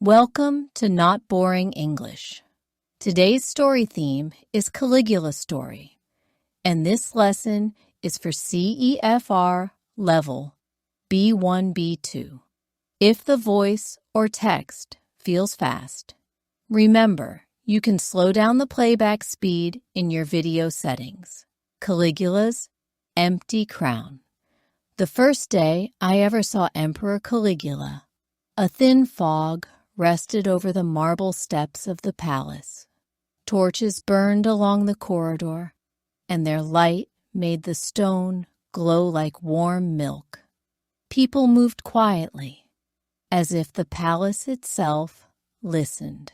Welcome to Not Boring English. Today's story theme is Caligula Story, and this lesson is for CEFR level B1, B2. If the voice or text feels fast, remember you can slow down the playback speed in your video settings. Caligula's empty crown. The first day I ever saw Emperor Caligula, a thin fog rested over the marble steps of the palace. Torches burned along the corridor, and their light made the stone glow like warm milk. People moved quietly, as if the palace itself listened.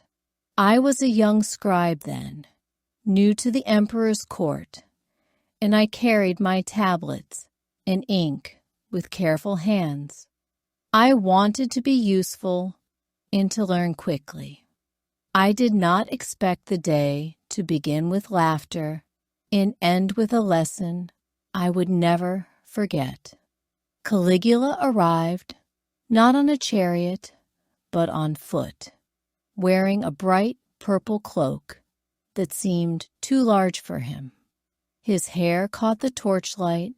I was a young scribe then, new to the emperor's court, and I carried my tablets and ink with careful hands. I wanted to be useful and to learn quickly. I did not expect the day to begin with laughter and end with a lesson I would never forget. Caligula arrived, not on a chariot, but on foot, wearing a bright purple cloak that seemed too large for him. His hair caught the torchlight,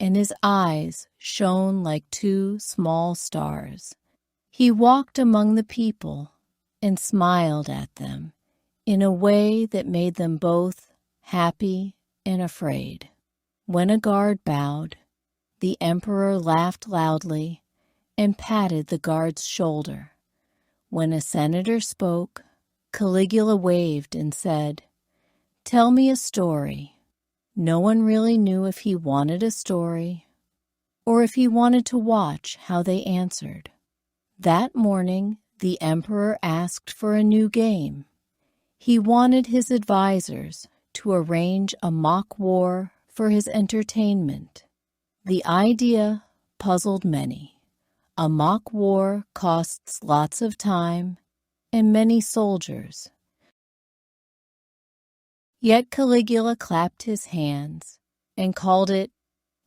and his eyes shone like two small stars. He walked among the people and smiled at them in a way that made them both happy and afraid. When a guard bowed, the emperor laughed loudly and patted the guard's shoulder. When a senator spoke, Caligula waved and said, "Tell me a story." No one really knew if he wanted a story or if he wanted to watch how they answered. That morning, the emperor asked for a new game. He wanted his advisors to arrange a mock war for his entertainment. The idea puzzled many. A mock war costs lots of time and many soldiers. Yet Caligula clapped his hands and called it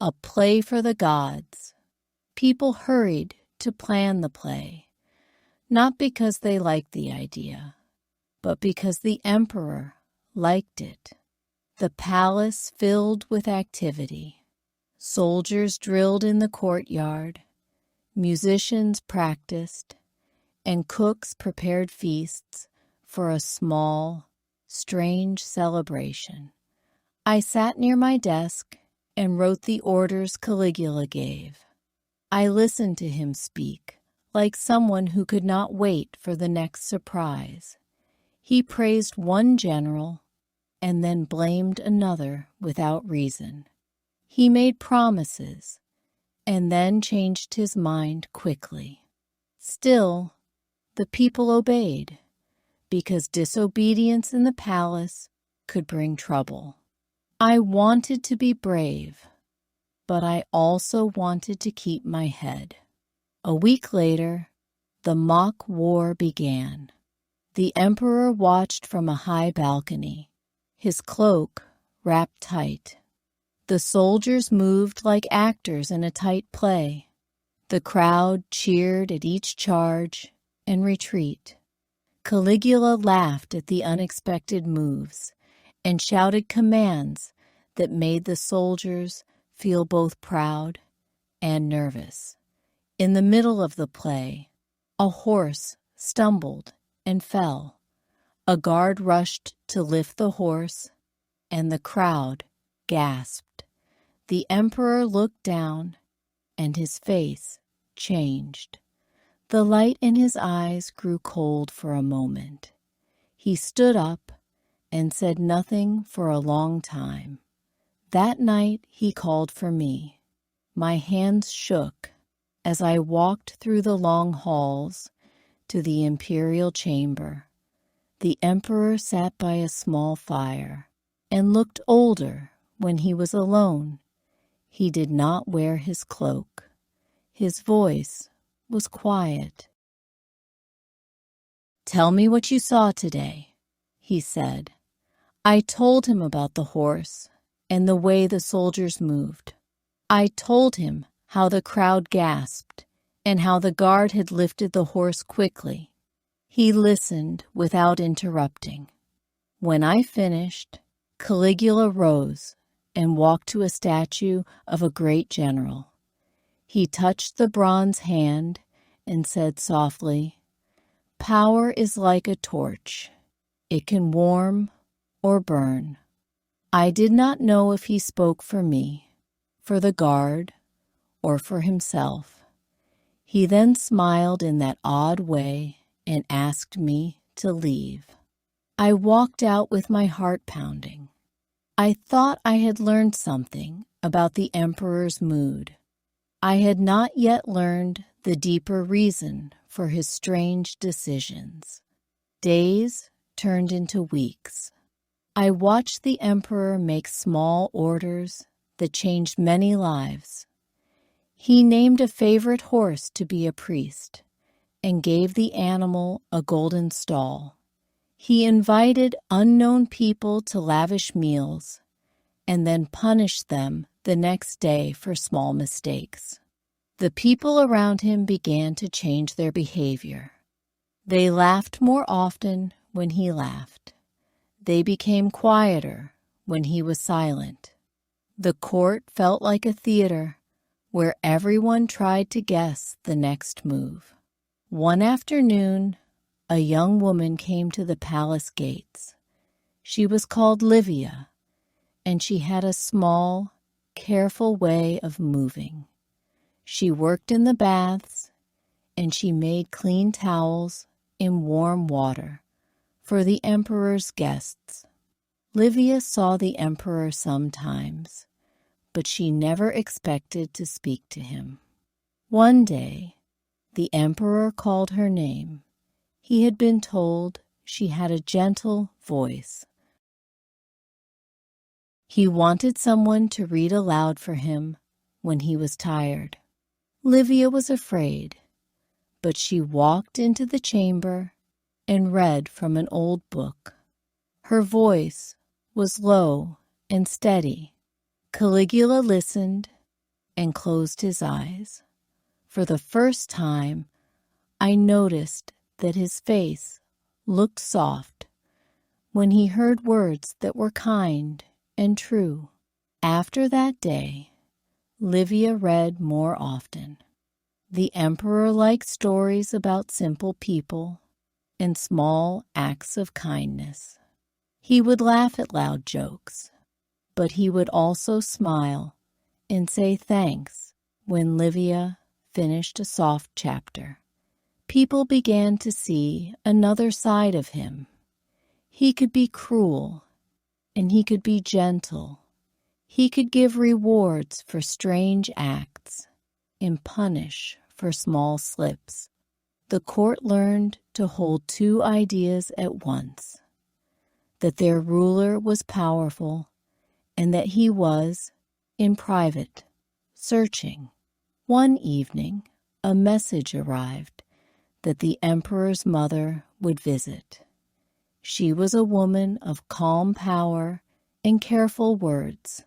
a play for the gods. People hurried to plan the play, not because they liked the idea, but because the emperor liked it. The palace filled with activity. Soldiers drilled in the courtyard, musicians practiced, and cooks prepared feasts for a small, strange celebration. I sat near my desk and wrote the orders Caligula gave. I listened to him speak, like someone who could not wait for the next surprise. He praised one general and then blamed another without reason. He made promises and then changed his mind quickly. Still, the people obeyed, because disobedience in the palace could bring trouble. I wanted to be brave, but I also wanted to keep my head. A week later, the mock war began. The emperor watched from a high balcony, his cloak wrapped tight. The soldiers moved like actors in a tight play. The crowd cheered at each charge and retreat. Caligula laughed at the unexpected moves and shouted commands that made the soldiers feel both proud and nervous. In the middle of the play, a horse stumbled and fell. A guard rushed to lift the horse, and the crowd gasped. The emperor looked down, and his face changed. The light in his eyes grew cold for a moment. He stood up and said nothing for a long time. That night he called for me. My hands shook as I walked through the long halls to the imperial chamber. The emperor sat by a small fire and looked older when he was alone. He did not wear his cloak. His voice was quiet. "Tell me what you saw today," he said. I told him about the horse and the way the soldiers moved. I told him how the crowd gasped and how the guard had lifted the horse quickly. He listened without interrupting. When I finished, Caligula rose and walked to a statue of a great general. He touched the bronze hand and said softly, "Power is like a torch. It can warm or burn." I did not know if he spoke for me, for the guard, or for himself. He then smiled in that odd way and asked me to leave. I walked out with my heart pounding. I thought I had learned something about the emperor's mood. I had not yet learned the deeper reason for his strange decisions. Days turned into weeks. I watched the emperor make small orders that changed many lives. He named a favorite horse to be a priest and gave the animal a golden stall. He invited unknown people to lavish meals and then punished them the next day for small mistakes. The people around him began to change their behavior. They laughed more often when he laughed. They became quieter when he was silent. The court felt like a theater where everyone tried to guess the next move. One afternoon, a young woman came to the palace gates. She was called Livia, and she had a small, careful way of moving. She worked in the baths, and she made clean towels in warm water for the emperor's guests. Livia saw the emperor sometimes, but she never expected to speak to him. One day, the emperor called her name. He had been told she had a gentle voice. He wanted someone to read aloud for him when he was tired. Livia was afraid, but she walked into the chamber and read from an old book. Her voice was low and steady. Caligula listened and closed his eyes. For the first time, I noticed that his face looked soft when he heard words that were kind and true. After that day, Livia read more often. The emperor liked stories about simple people and small acts of kindness. He would laugh at loud jokes, but he would also smile and say thanks when Livia finished a soft chapter. People began to see another side of him. He could be cruel, and he could be gentle. He could give rewards for strange acts and punish for small slips. The court learned to hold two ideas at once: that their ruler was powerful and that he was, in private, searching. One evening, a message arrived that the emperor's mother would visit. She was a woman of calm power and careful words.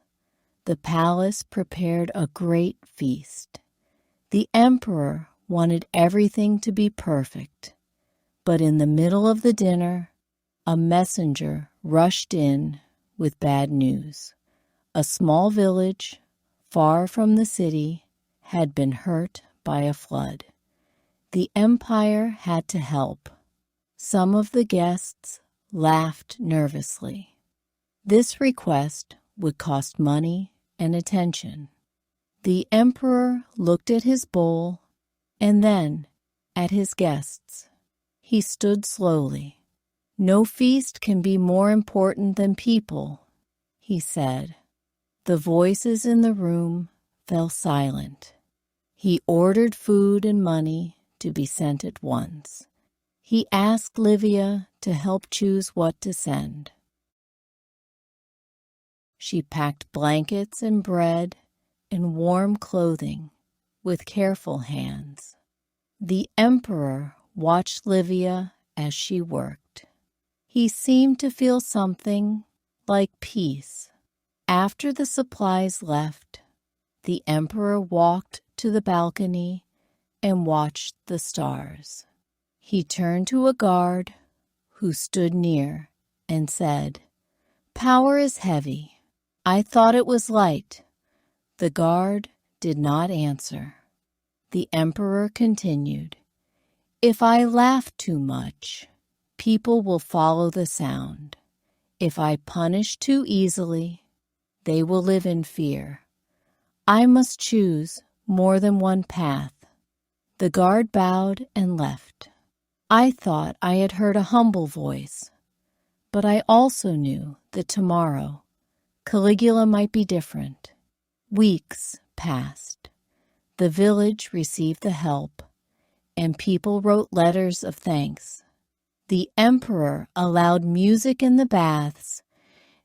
The palace prepared a great feast. The emperor wanted everything to be perfect, but in the middle of the dinner, a messenger rushed in with bad news. A small village, far from the city, had been hurt by a flood. The empire had to help. Some of the guests laughed nervously. This request would cost money and attention. The emperor looked at his bowl and then at his guests. He stood slowly. "No feast can be more important than people," he said. The voices in the room fell silent. He ordered food and money to be sent at once. He asked Livia to help choose what to send. She packed blankets and bread and warm clothing with careful hands. The emperor watched Livia as she worked. He seemed to feel something like peace. After the supplies left, the emperor walked to the balcony and watched the stars. He turned to a guard who stood near and said, "Power is heavy. I thought it was light." The guard did not answer. The emperor continued, "If I laugh too much, people will follow the sound. If I punish too easily, they will live in fear. I must choose more than one path." The guard bowed and left. I thought I had heard a humble voice, but I also knew that tomorrow Caligula might be different. Weeks passed. The village received the help, and people wrote letters of thanks. The emperor allowed music in the baths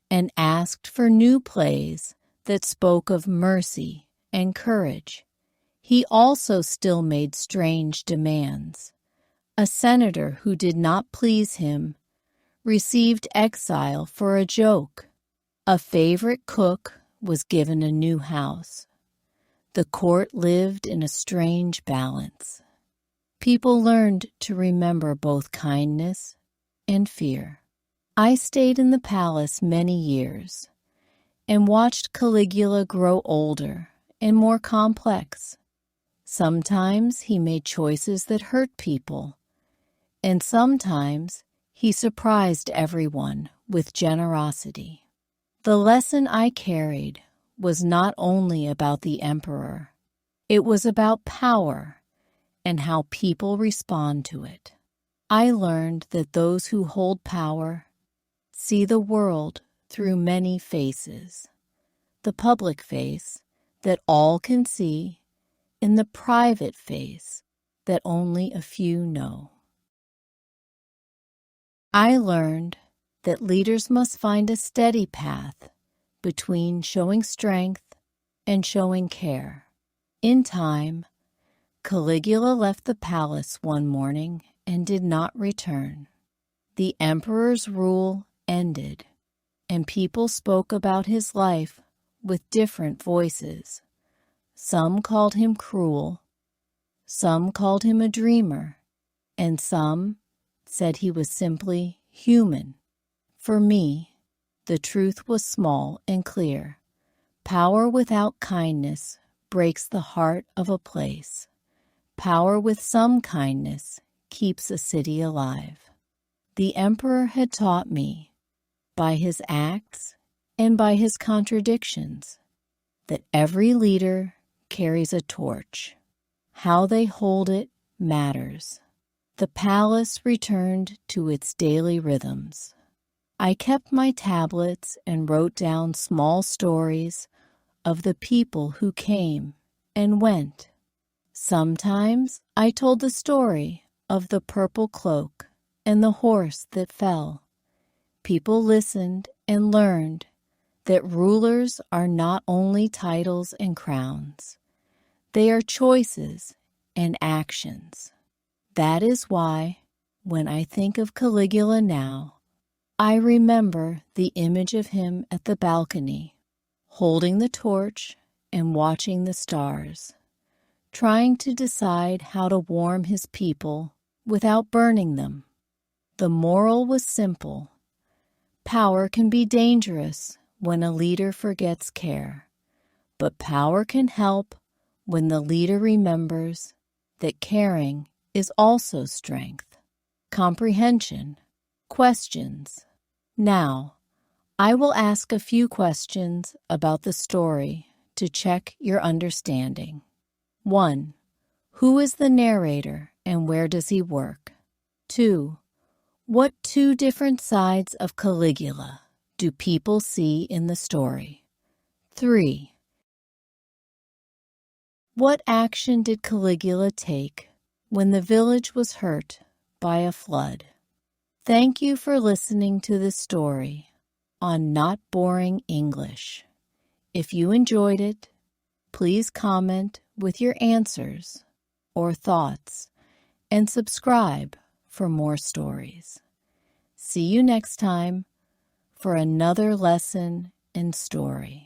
and asked for new plays that spoke of mercy and courage. He also still made strange demands. A senator who did not please him received exile for a joke. A favorite cook was given a new house. The court lived in a strange balance. People learned to remember both kindness and fear. I stayed in the palace many years and watched Caligula grow older and more complex. Sometimes he made choices that hurt people, and sometimes he surprised everyone with generosity. The lesson I carried was not only about the emperor, it was about power and how people respond to it. I learned that those who hold power see the world through many faces: the public face that all can see, and the private face that only a few know. I learned that leaders must find a steady path between showing strength and showing care. In time, Caligula left the palace one morning and did not return. The emperor's rule ended, and people spoke about his life with different voices. Some called him cruel, some called him a dreamer, and some said he was simply human. For me, the truth was small and clear. Power without kindness breaks the heart of a place. Power with some kindness keeps a city alive. The emperor had taught me, by his acts and by his contradictions, that every leader carries a torch. How they hold it matters. The palace returned to its daily rhythms. I kept my tablets and wrote down small stories of the people who came and went. Sometimes I told the story of the purple cloak and the horse that fell. People listened and learned that rulers are not only titles and crowns. They are choices and actions. That is why, when I think of Caligula now, I remember the image of him at the balcony, holding the torch and watching the stars, trying to decide how to warm his people without burning them. The moral was simple. Power can be dangerous when a leader forgets care, but power can help when the leader remembers that caring is also strength. Comprehension. Questions. Now, I will ask a few questions about the story to check your understanding. 1. Who is the narrator and where does he work? 2. What two different sides of Caligula do people see in the story? 3. What action did Caligula take when the village was hurt by a flood? Thank you for listening to this story on Not Boring English. If you enjoyed it, please comment with your answers or thoughts and subscribe for more stories. See you next time for another lesson and story.